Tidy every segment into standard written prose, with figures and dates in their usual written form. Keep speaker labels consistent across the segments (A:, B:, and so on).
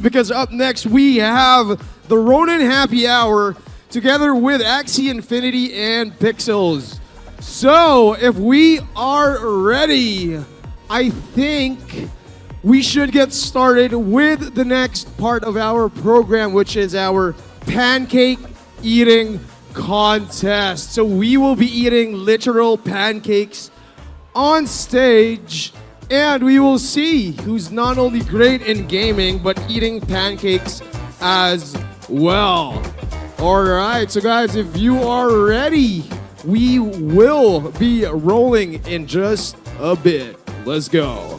A: Because up next we have the Ronin Happy Hour together with Axie Infinity and Pixels. So if we are ready, I think we should get started with the next part of our program, which is our pancake eating contest. So we will be eating literal pancakes on stage, and we will see who's not only great in gaming, but eating pancakes as well. All right, so guys, if you are ready, we will be rolling in just a bit. Let's go.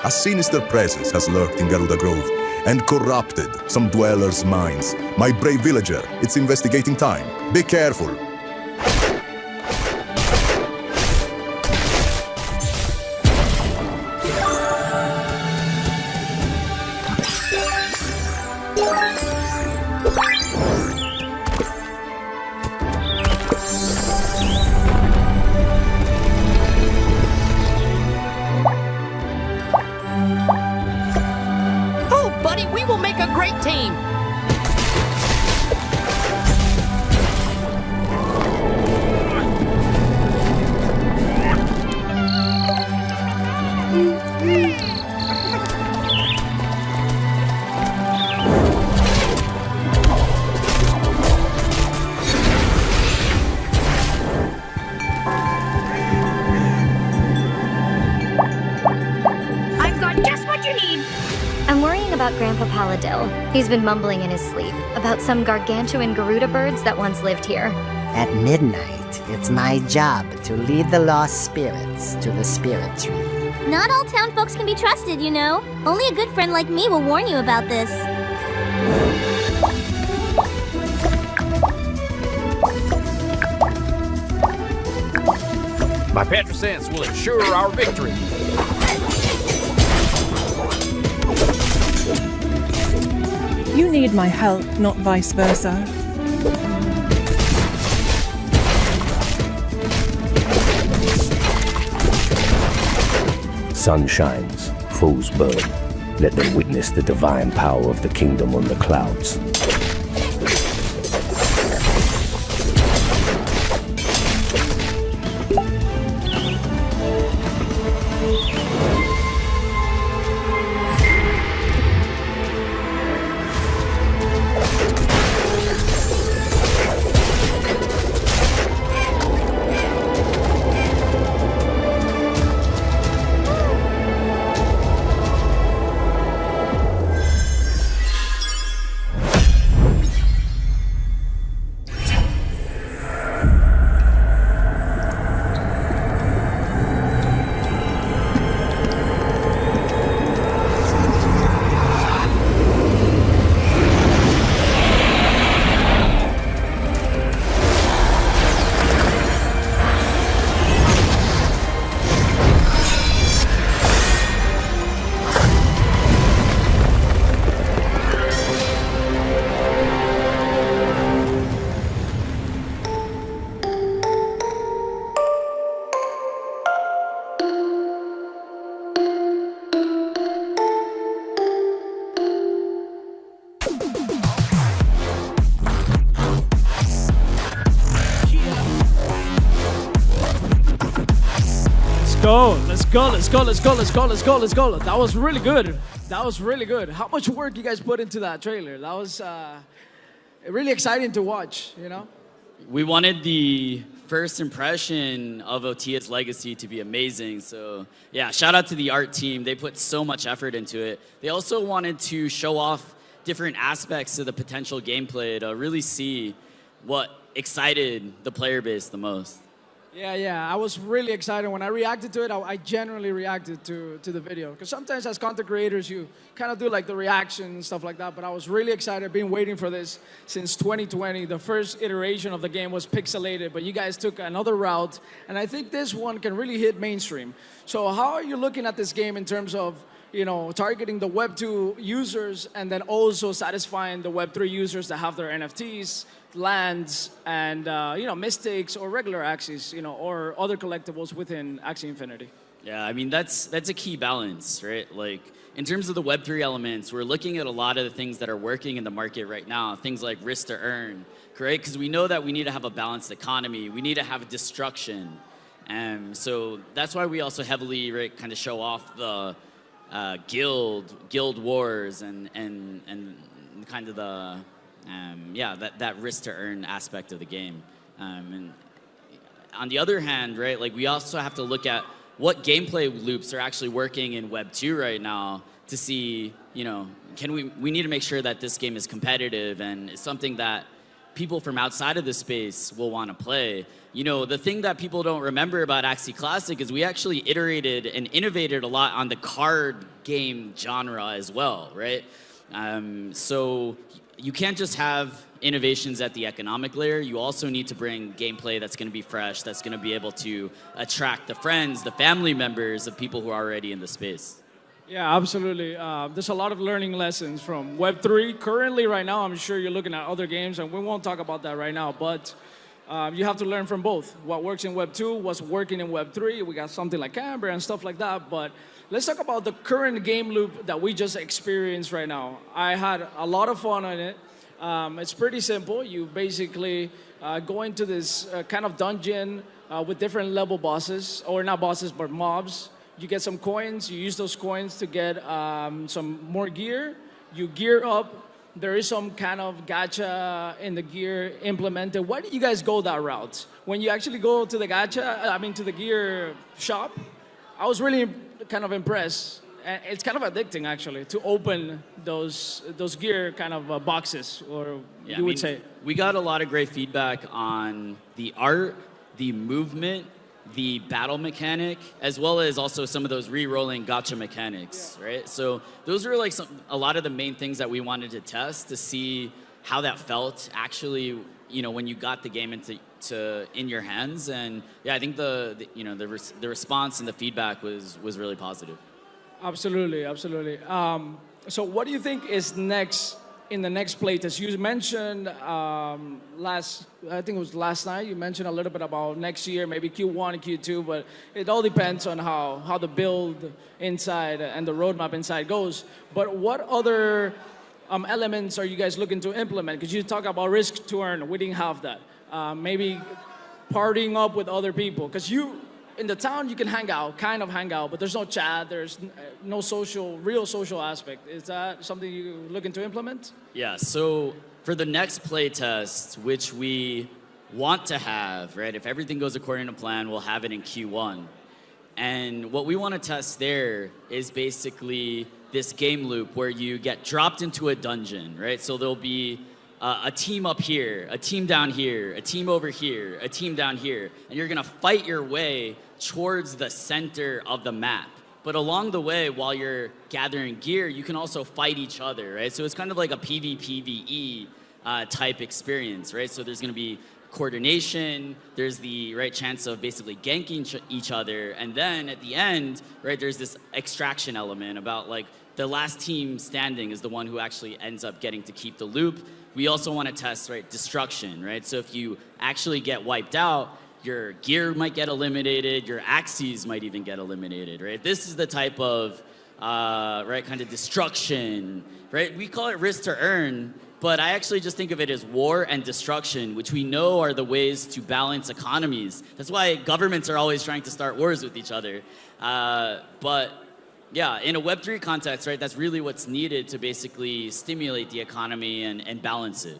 B: A sinister presence has lurked in Garuda Grove and corrupted some dwellers' minds. My brave villager, it's investigating time. Be careful.
C: We will make a great team!
D: I've got just what you need! I'm worrying about Grandpa Paladil. He's been mumbling in his sleep about some gargantuan Garuda birds that once lived here.
E: At midnight, it's my job to lead the lost spirits to the spirit tree.
F: Not all town folks can be trusted, you know. Only a good friend like me will warn you about this.
C: My Petrosense will ensure our victory.
G: You need my help, not vice versa.
H: Sun shines, foes burn. Let them witness the divine power of the kingdom on the clouds.
A: go. Let's go. Let's go. Let's go. Let's go. Let's go. Let's go. That was really good.
I: That was really good. How much work you guys put into that trailer? That was really exciting to watch, you know?
J: We wanted the first impression of Otia's legacy to be amazing. So yeah, shout out to the art team. They put so much effort into it. They also wanted to show off different aspects of the potential gameplay to really see what excited the player base the most.
I: Yeah, I was really excited. When I reacted to it, I genuinely reacted to the video. Because sometimes as content creators, you kind of do like the reaction and stuff like that. But I was really excited. I've been waiting for this since 2020. The first iteration of the game was pixelated, but you guys took another route. And I think this one can really hit mainstream. So how are you looking at this game in terms of, you know, targeting the Web 2 users and then also satisfying the Web 3 users that have their NFTs, lands, and you know, mystics or regular Axies, you know, or other collectibles within Axie Infinity?
J: Yeah, I mean, that's a key balance, right? Like, in terms of the Web3 elements, we're looking at a lot of the things that are working in the market right now, things like risk to earn, correct? Because we know that we need to have a balanced economy. We need to have destruction. So that's why we also heavily, right, kind of show off the guild wars and kind of the that risk to earn aspect of the game. And on the other hand, right, like we also have to look at what gameplay loops are actually working in Web 2 right now to see, you know, we need to make sure that this game is competitive and it's something that people from outside of the space will want to play. You know, the thing that people don't remember about Axie Classic is we actually iterated and innovated a lot on the card game genre as well, right? So you can't just have innovations at the economic layer. You also need to bring gameplay that's going to be fresh, that's going to be able to attract the friends, the family members of people who are already in the space.
I: Yeah, absolutely. There's a lot of learning lessons from Web 3. Currently, right now, I'm sure you're looking at other games, and we won't talk about that right now, but you have to learn from both. What works in Web 2, what's working in Web 3. We got something like Camber and stuff like that, but let's talk about the current game loop that we just experienced right now. I had a lot of fun on it. It's pretty simple. You basically go into this kind of dungeon with different level bosses, or not bosses, but mobs. You get some coins. You use those coins to get some more gear. You gear up. There is some kind of gacha in the gear implemented. Why did you guys go that route? When you actually go to the to the gear shop, I was really kind of impressed. And it's kind of addicting, actually, to open those gear kind of boxes, or you would say.
J: We got a lot of great feedback on the art, the movement, the battle mechanic, as well as also some of those re-rolling gacha mechanics, right? So those are like a lot of the main things that we wanted to test to see how that felt actually, you know, when you got the game in your hands. And yeah, I think the response and the feedback was really positive.
I: Absolutely. So what do you think is next in the next playtest? You mentioned I think it was last night, you mentioned a little bit about next year, maybe Q1 and Q2, but it all depends on how the build inside and the roadmap inside goes. But what other elements are you guys looking to implement? Because you talk about risk to earn, we didn't have that. Maybe partying up with other people, because in the town, you can hang out, but there's no chat, there's no real social aspect. Is that something you're looking to implement?
J: Yeah, so for the next playtest, which we want to have, right, if everything goes according to plan, we'll have it in Q1. And what we want to test there is basically this game loop where you get dropped into a dungeon, right? So there'll be a team up here, a team down here, a team over here, a team down here, and you're gonna fight your way towards the center of the map. But along the way, while you're gathering gear, you can also fight each other, right? So it's kind of like a PvPvE type experience, right? So there's gonna be coordination, there's the right chance of basically ganking each other, and then at the end, right, there's this extraction element about like the last team standing is the one who actually ends up getting to keep the loop. We also want to test, right, destruction, right? So if you actually get wiped out, your gear might get eliminated, your Axies might even get eliminated, right? This is the type of, right, kind of destruction, right? We call it risk to earn, but I actually just think of it as war and destruction, which we know are the ways to balance economies. That's why governments are always trying to start wars with each other. But Yeah, in a Web3 context, right, that's really what's needed to basically stimulate the economy and balance it.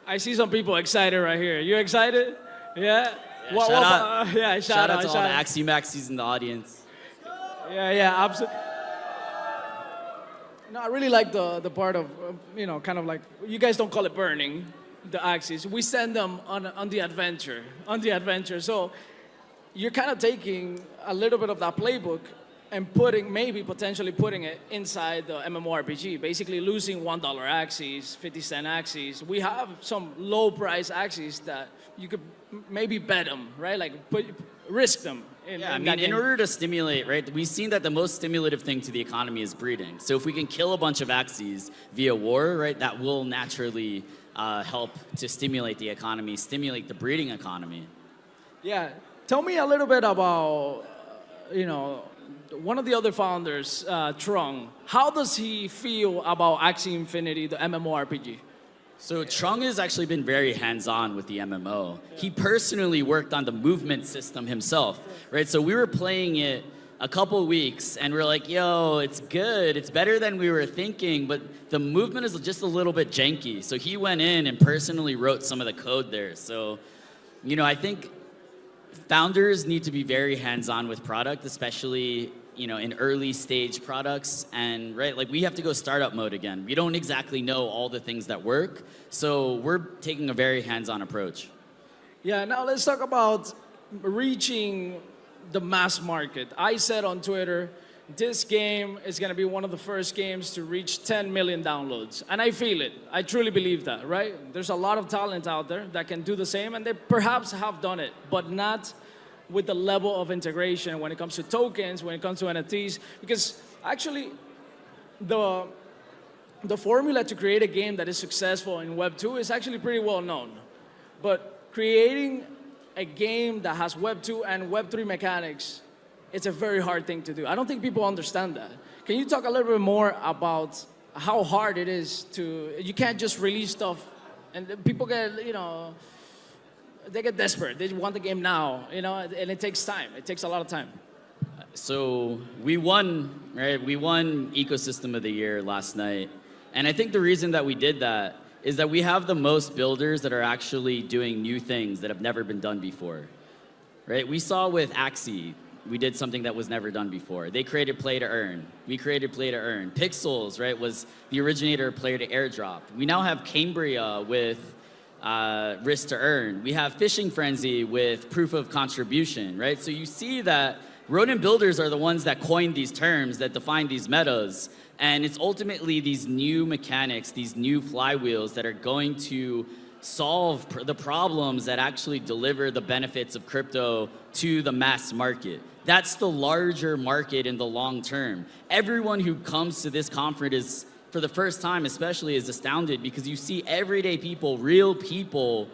I: I see some people excited right here. You excited? Yeah?
J: Yeah, shout out.
I: Shout out
J: to all the Axie Maxis in the audience.
I: Yeah, absolutely. No, I really like the part of, kind of like, you guys don't call it burning, the Axies. We send them on the adventure. So you're kind of taking a little bit of that playbook and potentially putting it inside the MMORPG, basically losing $1 Axies, 50-cent Axies. We have some low-price Axies that you could maybe bet them, right? Like risk them.
J: In order to stimulate, right, we've seen that the most stimulative thing to the economy is breeding. So if we can kill a bunch of Axies via war, right, that will naturally help to stimulate the economy, stimulate the breeding economy.
I: Yeah, tell me a little bit about, one of the other founders, Trung. How does he feel about Axie Infinity, the MMORPG?
J: So Trung has actually been very hands-on with the MMO. He personally worked on the movement system himself, right? So we were playing it a couple weeks, and we're like, yo, it's good. It's better than we were thinking, but the movement is just a little bit janky. So he went in and personally wrote some of the code there. So, I think founders need to be very hands-on with product, especially in early stage products. And right, like we have to go startup mode again. We don't exactly know all the things that work. So we're taking a very hands-on approach.
I: Yeah, now let's talk about reaching the mass market. I said on Twitter, this game is going to be one of the first games to reach 10 million downloads. And I feel it. I truly believe that, right? There's a lot of talent out there that can do the same, and they perhaps have done it, but not with the level of integration when it comes to tokens, when it comes to NFTs. Because actually, the formula to create a game that is successful in Web 2 is actually pretty well known. But creating a game that has Web 2 and Web 3 mechanics, it's a very hard thing to do. I don't think people understand that. Can you talk a little bit more about how hard it is you can't just release stuff and people get, they get desperate. They want the game now, and it takes time. It takes a lot of time.
J: So we won, right? We won Ecosystem of the Year last night. And I think the reason that we did that is that we have the most builders that are actually doing new things that have never been done before, right? We saw with Axie, we did something that was never done before. They created play to earn. We created play to earn. Pixels, right, was the originator of play to airdrop. We now have Cambria with risk to earn. We have Fishing Frenzy with proof of contribution, right? So you see that Ronin builders are the ones that coined these terms, that define these metas. And it's ultimately these new mechanics, these new flywheels that are going to solve the problems that actually deliver the benefits of crypto to the mass market. That's the larger market in the long term. Everyone who comes to this conference is, for the first time especially, is astounded because you see everyday people, real people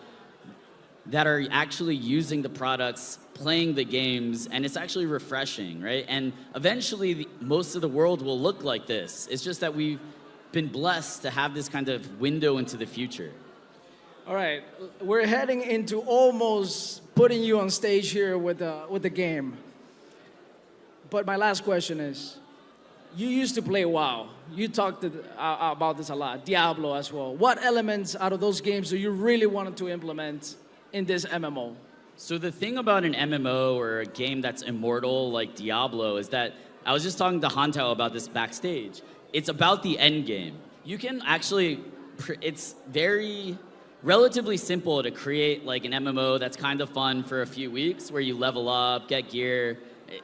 J: that are actually using the products, playing the games, and it's actually refreshing, right? And eventually, most of the world will look like this. It's just that we've been blessed to have this kind of window into the future.
I: All right, we're heading into almost putting you on stage here with the game. But my last question is, you used to play WoW. You talked about this a lot, Diablo as well. What elements out of those games do you really want to implement in this MMO?
J: So the thing about an MMO or a game that's immortal like Diablo is that, I was just talking to Hantao about this backstage. It's about the end game. You can actually, it's very relatively simple to create like an MMO that's kind of fun for a few weeks where you level up, get gear.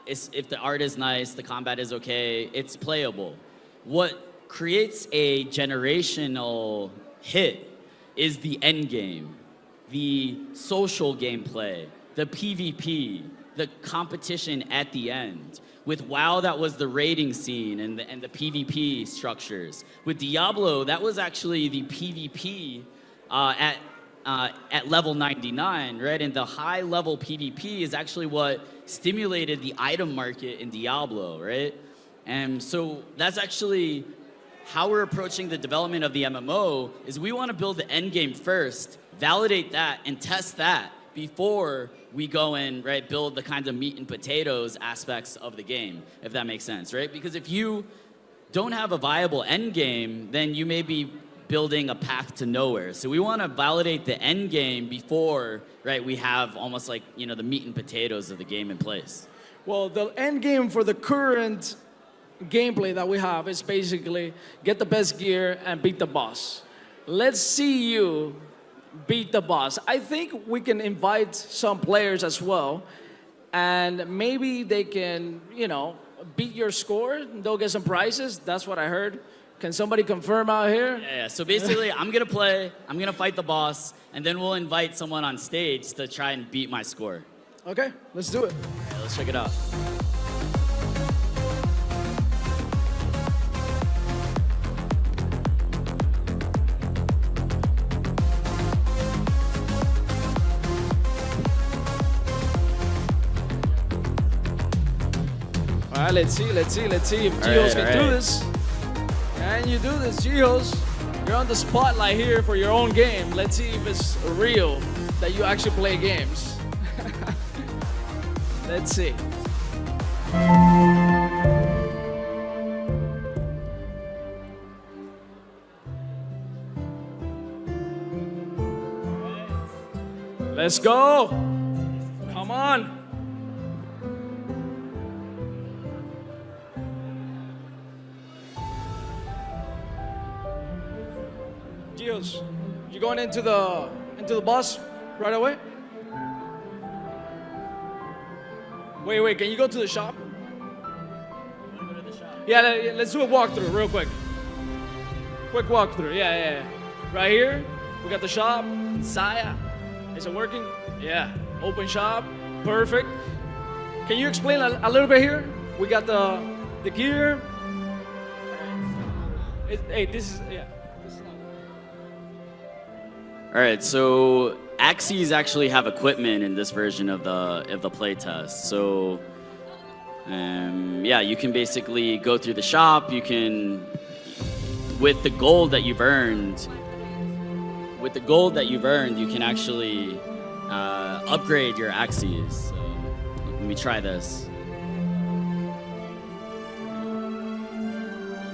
J: If the art is nice, the combat is okay, it's playable. What creates a generational hit is the end game, the social gameplay, the PvP, the competition at the end. With WoW, that was the raiding scene and the PvP structures. With Diablo, that was actually the PvP at level 99, right? And the high level PvP is actually what stimulated the item market in Diablo, right? And so that's actually how we're approaching the development of the MMO, is we want to build the end game first, validate that, and test that before we go and build the kinds of meat and potatoes aspects of the game, if that makes sense, right? Because if you don't have a viable end game, then you may be building a path to nowhere. So we want to validate the end game before, we have almost like, the meat and potatoes of the game in place.
I: Well, the end game for the current gameplay that we have is basically get the best gear and beat the boss. Let's see you beat the boss. I think we can invite some players as well, and maybe they can, beat your score. They'll get some prizes. That's what I heard. Can somebody confirm out here?
J: Yeah. So basically, I'm gonna play, I'm gonna fight the boss, and then we'll invite someone on stage to try and beat my score.
I: Okay, let's do it.
J: All right, let's check it out.
I: All right, let's see if Jihoz can do this. Can you do this, Jihoz? You're on the spotlight here for your own game. Let's see if it's real that you actually play games. Let's see. Let's go. Come on. Jihoz, you going into the boss right away? Wait, can you go to the shop? Yeah, let's do a walkthrough real quick. Quick walkthrough, yeah. Right here, we got the shop. Saya, is it working? Yeah, open shop, perfect. Can you explain a little bit here? We got the gear. This is not.
J: All right, so Axies actually have equipment in this version of the playtest. So, you can basically go through the shop. You can, with the gold that you've earned, you can actually upgrade your Axies. So, let me try this.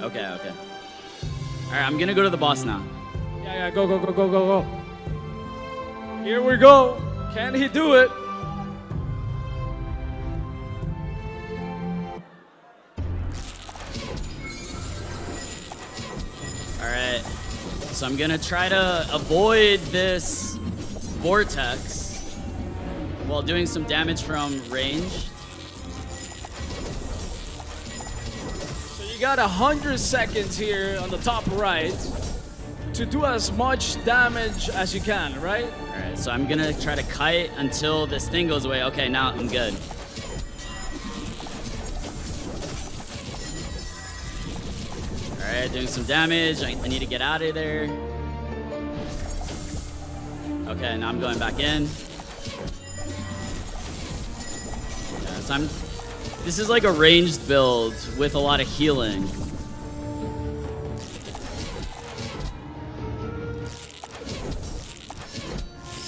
J: Okay. All right, I'm gonna go to the boss now.
I: Yeah, go. Here we go. Can he do it?
J: All right, so I'm gonna try to avoid this vortex while doing some damage from range.
I: So you got 100 seconds here on the top right to do as much damage as you can, right?
J: All right, so I'm gonna try to kite until this thing goes away. Okay, now I'm good. All right, doing some damage. I need to get out of there. Okay, now I'm going back in. Yeah, so this is like a ranged build with a lot of healing.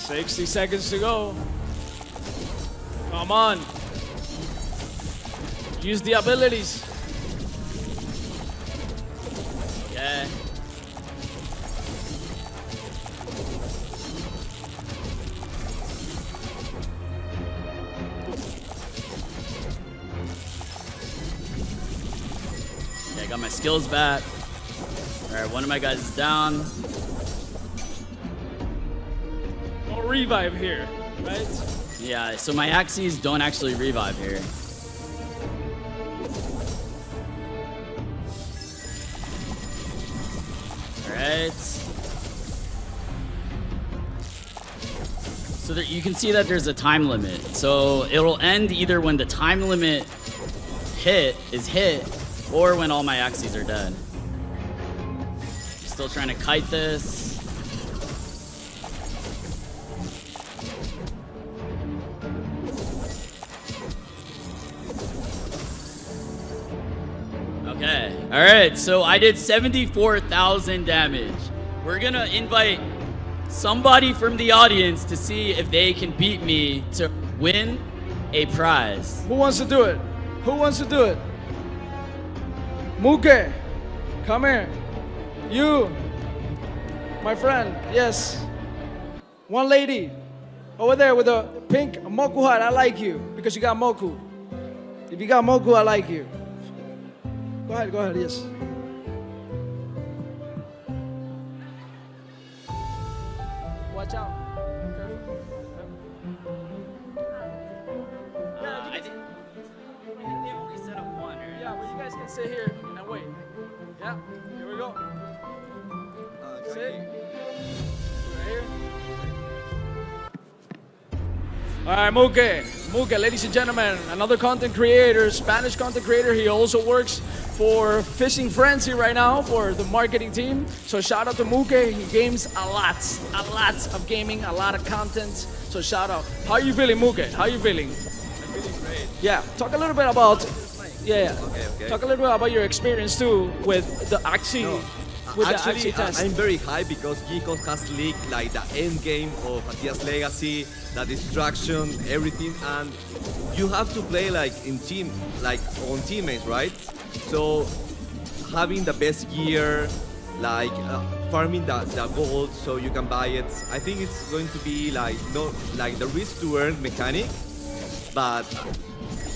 I: $60 seconds to go. Come on. Use the abilities.
J: Okay. Okay, I got my skills back. All right, one of my guys is down.
I: No revive here, right?
J: Yeah, so my Axies don't actually revive here. Alright. So there, you can see that there's a time limit. So it'll end either when the time limit is hit or when all my Axies are dead. Still trying to kite this. Okay, all right, so I did 74,000 damage. We're gonna invite somebody from the audience to see if they can beat me to win a prize.
I: Who wants to do it? Who wants to do it? Muke, come here. You, my friend, yes. One lady over there with a pink Moku hat. I like you because you got Moku. If you got Moku, I like you. Go ahead, yes. Watch out.
J: I think they only set up one, right?
I: Yeah, but you guys can sit here and wait. Yeah, here we go. Sit. Right here. All right, Muke, ladies and gentlemen, another content creator, Spanish content creator. He also works for Fishing Frenzy right now for the marketing team. So shout out to Muke. He games a lot of gaming, a lot of content. So shout out. How are you feeling, Muke? How are you feeling?
K: I'm feeling great.
I: Yeah, talk a little bit about. Yeah.
K: Okay.
I: Talk a little bit about your experience too with the Axie. With
K: Actually,
I: the Axie test.
K: I'm very high because Jihoz has leaked like the end game of Atia's Legacy, the destruction, everything, and you have to play like in team, like on teammates, right? So having the best gear, like farming the gold so you can buy it. I think it's going to be like not like the risk to earn mechanic, but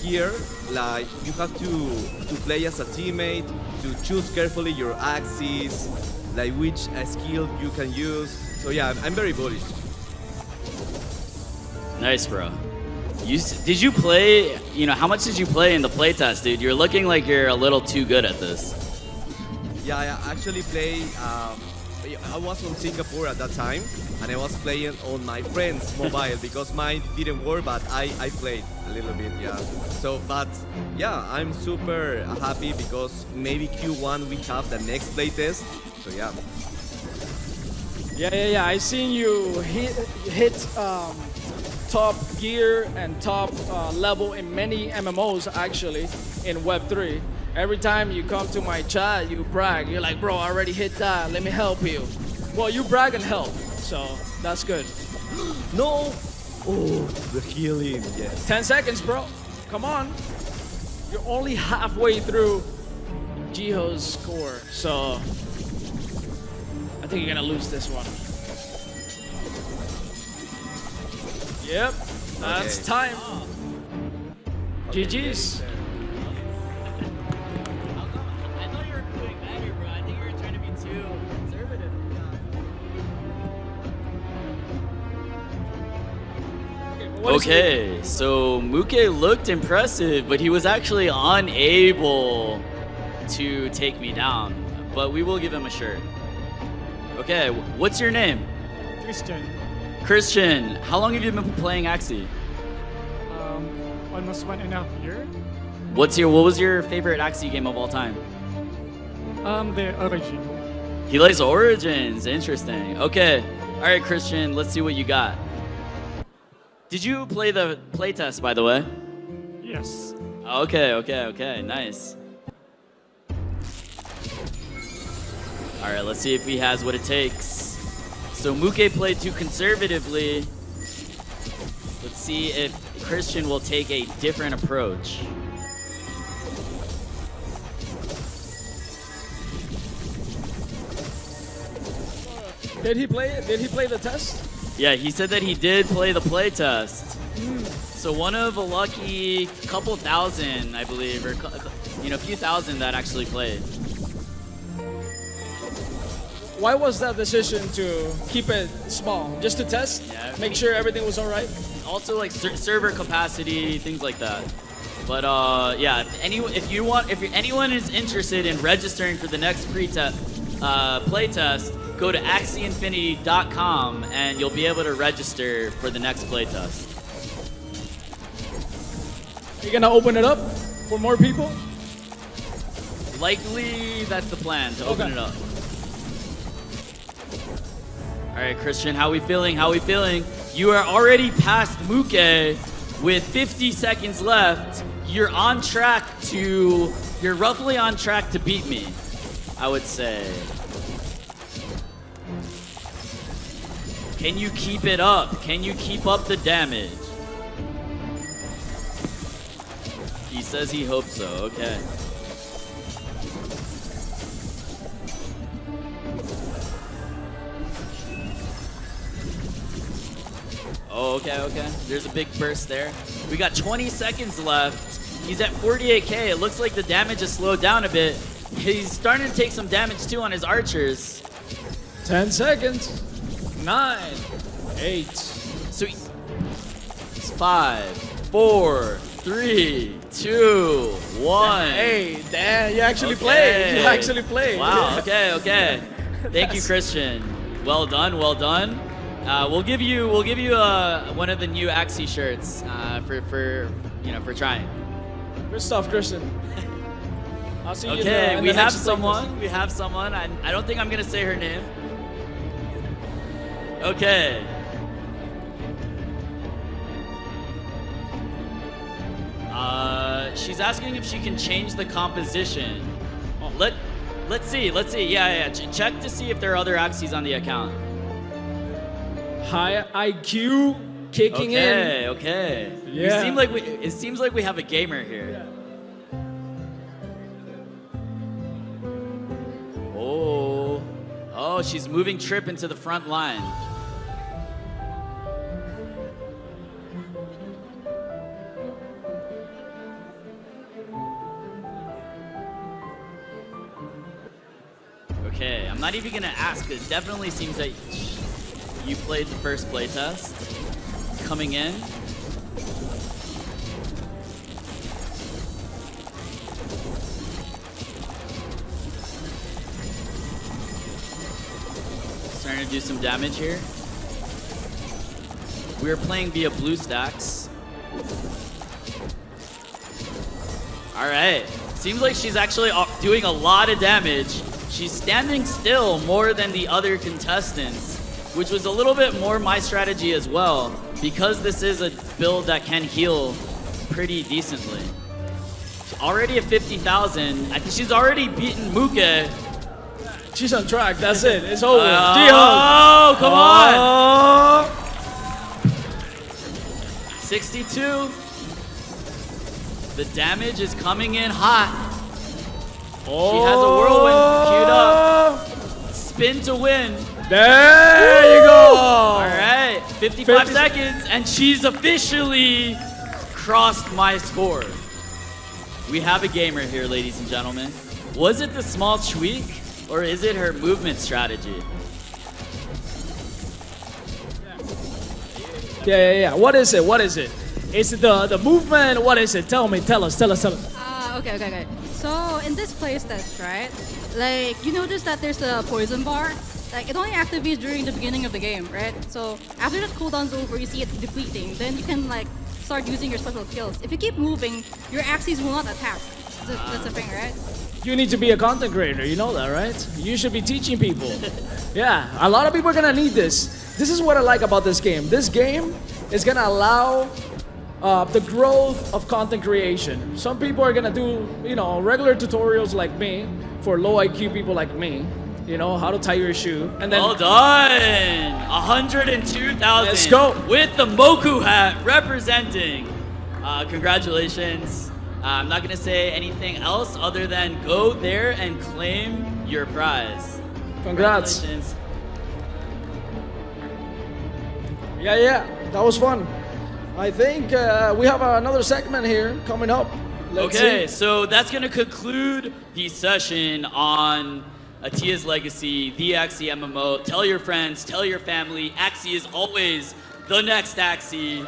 K: here like you have to play as a teammate, to choose carefully your axes, like which skill you can use. So yeah, I'm very bullish.
J: Nice, bro. Did you play, how much did you play in the playtest, dude? You're looking like you're a little too good at this.
K: Yeah, I actually play, I was on Singapore at that time, and I was playing on my friend's mobile because mine didn't work, but I played a little bit, yeah. So, but yeah, I'm super happy because maybe Q1 we have the next playtest, so yeah.
I: Yeah. I seen you hit top gear and top level in many MMOs actually in Web3. Every time you come to my chat, you brag. You're like, bro, I already hit that. Let me help you. Well, you brag and help, so that's good.
K: No! Oh, the healing, yeah.
I: 10 seconds, bro. Come on. You're only halfway through Jiho's score, so I think you're gonna lose this one. Yep, that's
K: Okay.
I: time. GG's.
J: I thought you were doing better, bro. I think you were trying to be too conservative. Okay, so Muke looked impressive, but he was actually unable to take me down. But we will give him a shirt. Okay, what's your name? Christian, how long have you been playing Axie?
L: Almost 1.5 years.
J: What was your favorite Axie game of all time?
L: The Origin.
J: He likes Origins. Interesting. Okay. All right, Christian, let's see what you got. Did you play the playtest, by the way?
L: Yes.
J: Okay. Nice. All right, let's see if he has what it takes. So Muke played too conservatively. Let's see if Christian will take a different approach.
I: Did he play the test?
J: Yeah, he said that he did play the playtest. So one of a lucky couple thousand, I believe, or a few thousand that actually played.
I: Why was that decision to keep it small? Just to test?
J: Yeah.
I: Make sure everything was all right?
J: Also like server capacity, things like that. But yeah, if anyone is interested in registering for the next playtest, go to axieinfinity.com and you'll be able to register for the next playtest.
I: Are you gonna open it up for more people?
J: Likely that's the plan, to open it up. All right, Christian, how we feeling? You are already past Muke with 50 seconds left. You're roughly on track to beat me, I would say. Can you keep it up? Can you keep up the damage? He says he hopes so. Okay. Oh, okay. There's a big burst there. We got 20 seconds left. He's at 48k. It looks like the damage has slowed down a bit. He's starting to take some damage too on his archers.
I: 10 seconds. 9, 8.
J: So it's 5, 4, 3, 2, 1.
I: Hey, damn, you actually played. You actually played.
J: Wow, okay. Thank you, Christian. Well done. We'll give you one of the new Axie shirts for trying.
I: Good stuff, Christian. I'll see you in the
J: we have
I: next
J: someone. We have someone. I don't think I'm gonna say her name. Okay. She's asking if she can change the composition. Let's see. Yeah. Check to see if there are other Axies on the account.
I: High IQ kicking in.
J: Okay.
I: Yeah.
J: It seems like we have a gamer here. Oh, she's moving Trip into the front line. Okay, I'm not even gonna ask, but it definitely seems like you played the first playtest. Coming in. Starting to do some damage here. We are playing via blue stacks. All right. Seems like she's actually doing a lot of damage. She's standing still more than the other contestants, which was a little bit more my strategy as well, because this is a build that can heal pretty decently. Already at 50,000. I think she's already beaten Muke.
I: She's on track. That's it. It's over.
J: Oh, come on. 62. The damage is coming in hot. She has a whirlwind queued up. Spin to win.
I: There you go.
J: All right, 55 seconds, and she's officially crossed my score. We have a gamer here, ladies and gentlemen. Was it the small tweak, or is it her movement strategy?
I: Yeah. What is it? Is it the movement? What is it? Tell us.
M: Okay. So in this place test, right? Like you notice that there's a poison bar. Like it only activates during the beginning of the game, right? So after that cooldown's over, you see it's depleting. Then you can like start using your special skills. If you keep moving, your Axies will not attack. That's the thing, right?
I: You need to be a content creator. You know that, right? You should be teaching people. Yeah, a lot of people are gonna need this. This is what I like about this game. This game is gonna allow the growth of content creation. Some people are gonna do, regular tutorials like me for low IQ people like me. How to tie your shoe. And then
J: well done! 102,000.
I: Let's go.
J: With the Moku hat representing. Congratulations. I'm not gonna say anything else other than go there and claim your prize.
I: Congrats. Yeah, that was fun. I think we have another segment here coming up. Let's see.
J: So that's gonna conclude the session on Atia's Legacy, the Axie MMO. Tell your friends, tell your family. Axie is always the next Axie.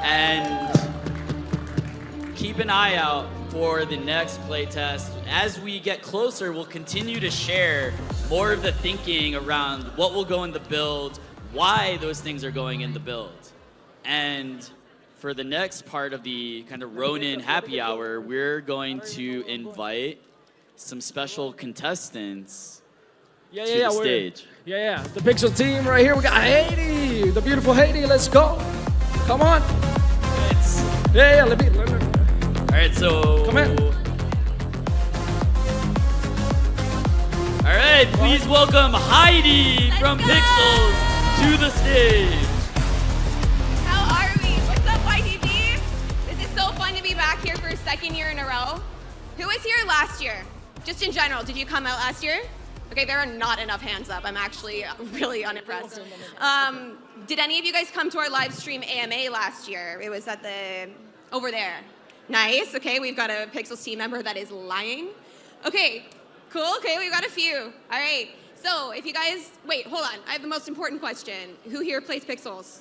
J: And keep an eye out for the next playtest. As we get closer, we'll continue to share more of the thinking around what will go in the build, why those things are going in the build. And for the next part of the kind of Ronin Happy Hour, we're going to invite some special contestants to the stage.
I: Yeah. The Pixel team right here. We got Haiti, the beautiful Haiti. Let's go. Come on. Let me.
J: All right, so.
I: Come in.
J: All right. right, please welcome Heidi from Pixels to the stage.
N: How are we? What's up, YDB? This is so fun to be back here for a second year in a row. Who was here last year? Just in general, did you come out last year? Okay, there are not enough hands up. I'm actually really unimpressed. Did any of you guys come to our live stream AMA last year? It was at over there. Nice, okay, we've got a Pixels team member that is lying. Okay, cool, okay, we've got a few. All right, so if you guys, wait, hold on. I have the most important question. Who here plays Pixels?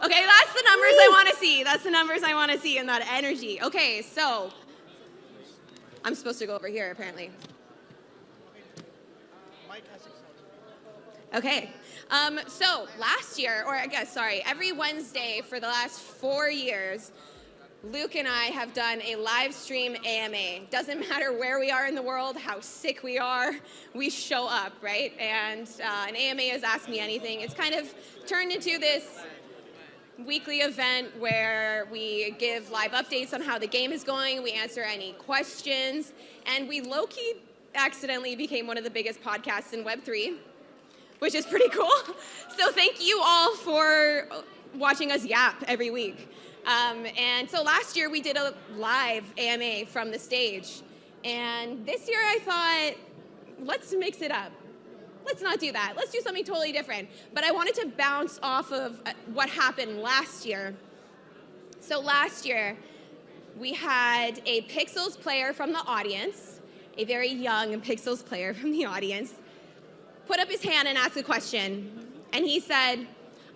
N: Okay, that's the numbers I want to see. That's the numbers I want to see and that energy. Okay, so I'm supposed to go over here apparently. Okay, so last year, or I guess, sorry, every Wednesday for the last 4 years, Luke and I have done a live stream AMA. Doesn't matter where we are in the world, how sick we are, we show up, right? And an AMA is Ask Me Anything. It's kind of turned into this weekly event where we give live updates on how the game is going, we answer any questions, and we low-key accidentally became one of the biggest podcasts in Web3. Which is pretty cool. So thank you all for watching us yap every week. And so last year we did a live AMA from the stage. And this year I thought, let's mix it up. Let's not do that. Let's do something totally different. But I wanted to bounce off of what happened last year. So last year we had a Pixels player from the audience, a very young Pixels player from the audience, put up his hand and asked a question. And he said,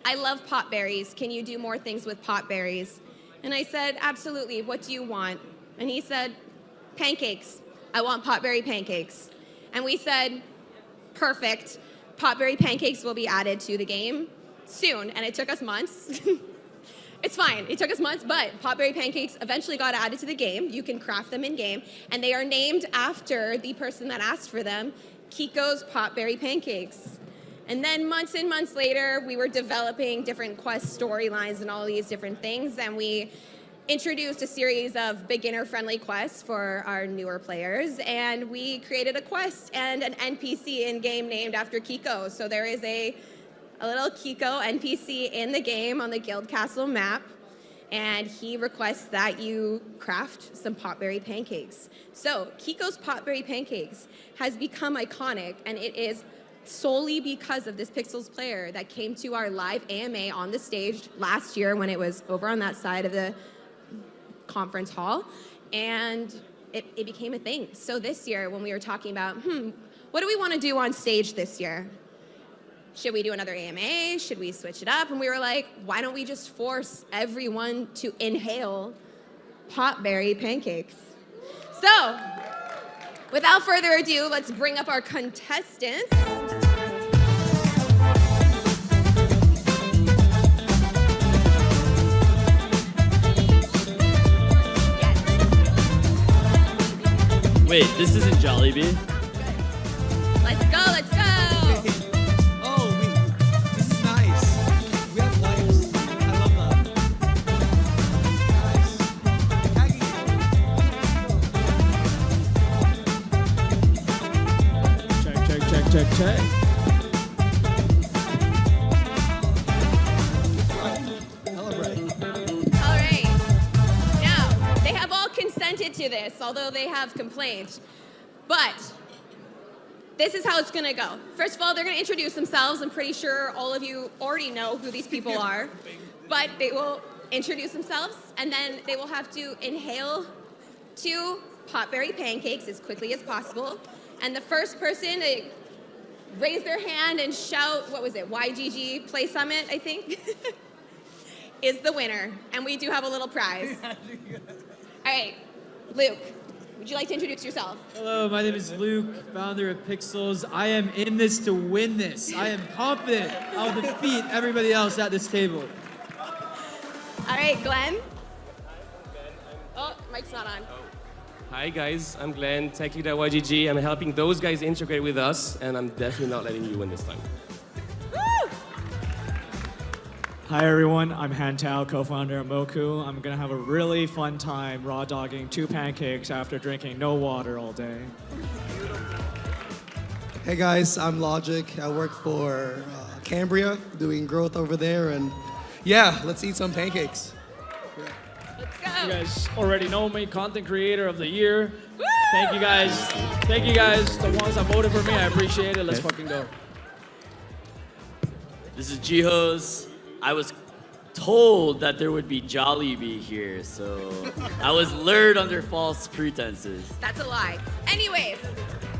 N: I love potberries. Can you do more things with potberries? And I said, absolutely. What do you want? And he said, pancakes. I want potberry pancakes. And we said, perfect. Potberry pancakes will be added to the game soon. And it took us months. It's fine. It took us months, but potberry pancakes eventually got added to the game. You can craft them in game. And they are named after the person that asked for them, Kiko's potberry pancakes. And then months and months later, we were developing different quest storylines and all these different things, and we introduced a series of beginner-friendly quests for our newer players, and we created a quest and an NPC in-game named after Kiko. So there is a little Kiko NPC in the game on the Guild Castle map, and he requests that you craft some potberry pancakes. So Kiko's potberry pancakes has become iconic, and it is solely because of this Pixels player that came to our live AMA on the stage last year when it was over on that side of the conference hall, and it became a thing. So this year when we were talking about, what do we want to do on stage this year? Should we do another AMA? Should we switch it up? And we were like, why don't we just force everyone to inhale potberry pancakes? So, without further ado, let's bring up our contestants.
J: Wait, this isn't Jollibee?
N: Let's go, let's go!
I: Check.
N: All right. Now, they have all consented to this, although they have complained. But this is how it's going to go. First of all, they're going to introduce themselves. I'm pretty sure all of you already know who these people are. But they will introduce themselves, and then they will have to inhale 2 potberry pancakes as quickly as possible. And the first person to raise their hand and shout, what was it, YGG Play Summit, I think, is the winner. And we do have a little prize. All right, Luke, would you like to introduce yourself?
O: Hello, my name is Luke, founder of Pixels. I am in this to win this. I am confident I'll defeat everybody else at this table.
N: All right, Glenn. Oh, mic's not on.
P: Hi guys, I'm Glenn, tech lead at YGG. I'm helping those guys integrate with us, and I'm definitely not letting you win this time.
N: Woo!
L: Hi everyone, I'm Han Tao, co-founder of Moku. I'm gonna have a really fun time raw dogging 2 pancakes after drinking no water all day.
Q: Hey guys, I'm Logic. I work for Cambria, doing growth over there, and yeah, let's eat some pancakes.
I: You guys already know me, content creator of the year. Thank you guys. Thank you guys, the ones that voted for me. I appreciate it. Let's fucking go.
J: This is Jihoz. I was told that there would be Jollibee here, so I was lured under false pretenses.
N: That's a lie. Anyways,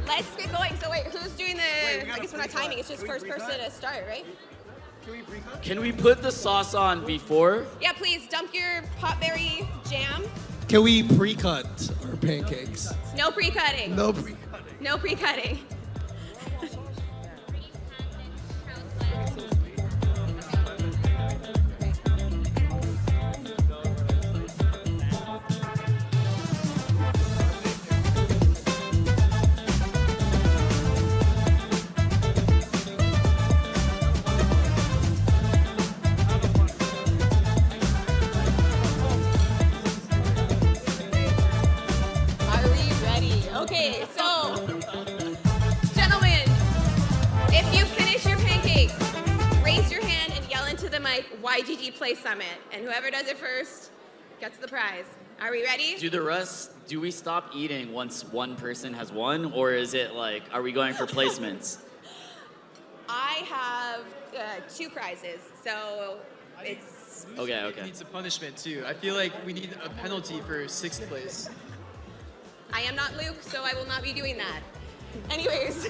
N: let's get going. So wait, who's doing the, I guess we're not timing, it's just first person to start, right?
J: Can we put the sauce on before?
N: Yeah, please dump your potberry jam.
Q: Can we pre-cut our pancakes?
N: No pre-cutting.
Q: No pre-cutting.
N: No pre-cutting. Okay, so, gentlemen, if you finish your pancake, raise your hand and yell into the mic, YGG Play Summit. And whoever does it first gets the prize. Are we ready?
J: Do we stop eating once one person has won? Or is it like, are we going for placements?
N: I have 2 prizes, so it's...
J: Okay.
O: Needs a punishment too. I feel like we need a penalty for 6th place.
N: I am not Luke, so I will not be doing that. Anyways.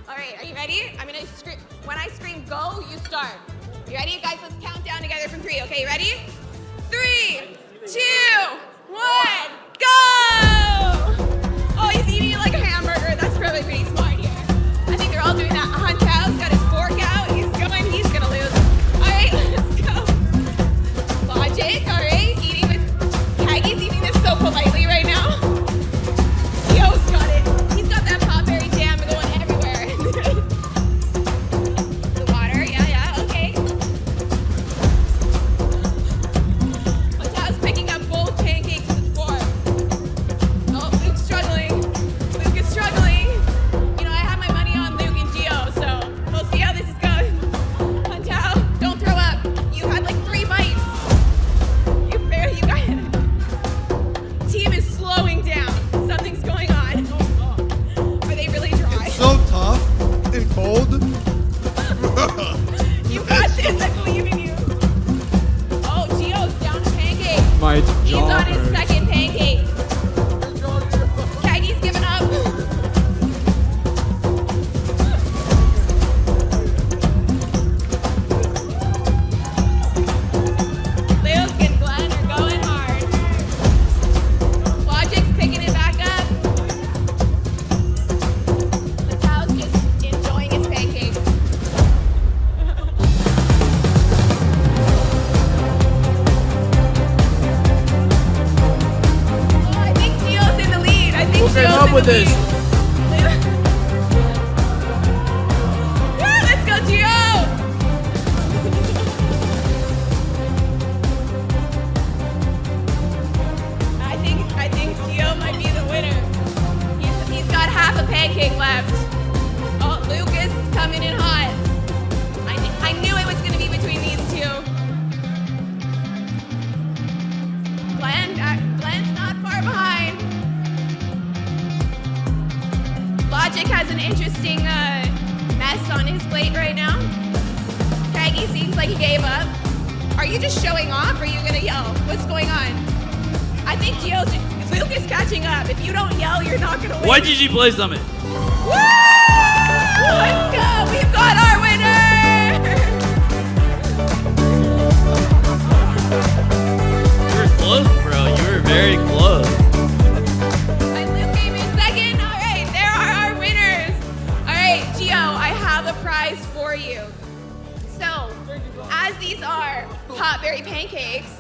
N: All right, are you ready? I'm gonna scream. When I scream go, you start. You ready? Guys, let's count down together from 3, okay? Ready? 3, 2, 1, go! Oh, he's eating it like a hamburger. That's probably pretty smart here. I think they're all doing that. Huntao's got his fork out. He's going, he's gonna lose. All right, let's go. Logic, all right? Eating with, Kaggy's eating this so politely right now. Yo's got it. He's got that potberry jam going everywhere. The water, yeah, okay. Huntao's picking up both pancakes with the fork. Oh, Luke's struggling. Luke is struggling. You know, I have my money on Luke and Gio, so we'll see how this is going. Huntao, don't throw up. You had like 3 bites. You got it. Team is slowing down. Something's going on. Are they really dry?
Q: It's so tough and cold.
N: You got this. I believe in you. Oh, Gio's down a pancake.
A: My
N: He's
A: jaw
N: on his
A: hurts.
N: second pancake. Kaggy's giving up. Luke and Glenn are going hard. Logic's picking it back up. Mattel's just enjoying his pancakes. Oh, I think Gio's in the lead.
I: Who came up with this?
N: Yeah, let's go, Gio! I think Gio might be the winner. He's got half a pancake left. Oh, Luke is coming in hot. I knew it was going to be between these 2. Glenn's not far behind. Logic has an interesting mess on his plate right now. Kaggy seems like he gave up. Are you just showing off or are you going to yell? What's going on? I think Luke is catching up. If you don't yell, you're not going to win.
J: YGG Play Summit.
N: Woo! Let's go! We've got our winner!
J: You were close, bro. You were very close.
N: And Luke came in second. All right, there are our winners. All right, Gio, I have a prize for you. So, as these are potberry pancakes,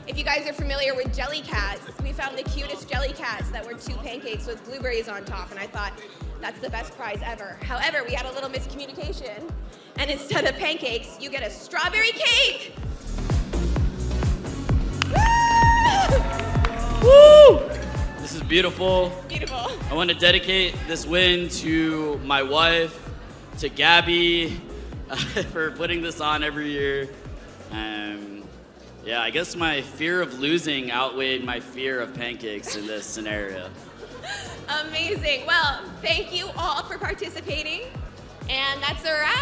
N: if you guys are familiar with jelly cats, we found the cutest jelly cats that were 2 pancakes with blueberries on top, and I thought that's the best prize ever. However, we had a little miscommunication, and instead of pancakes, you get a strawberry cake.
J: Woo! This is beautiful.
N: Beautiful.
J: I want to dedicate this win to my wife, to Gabby, for putting this on every year. Yeah, I guess my fear of losing outweighed my fear of pancakes in this scenario.
N: Amazing. Well, thank you all for participating. And that's a wrap.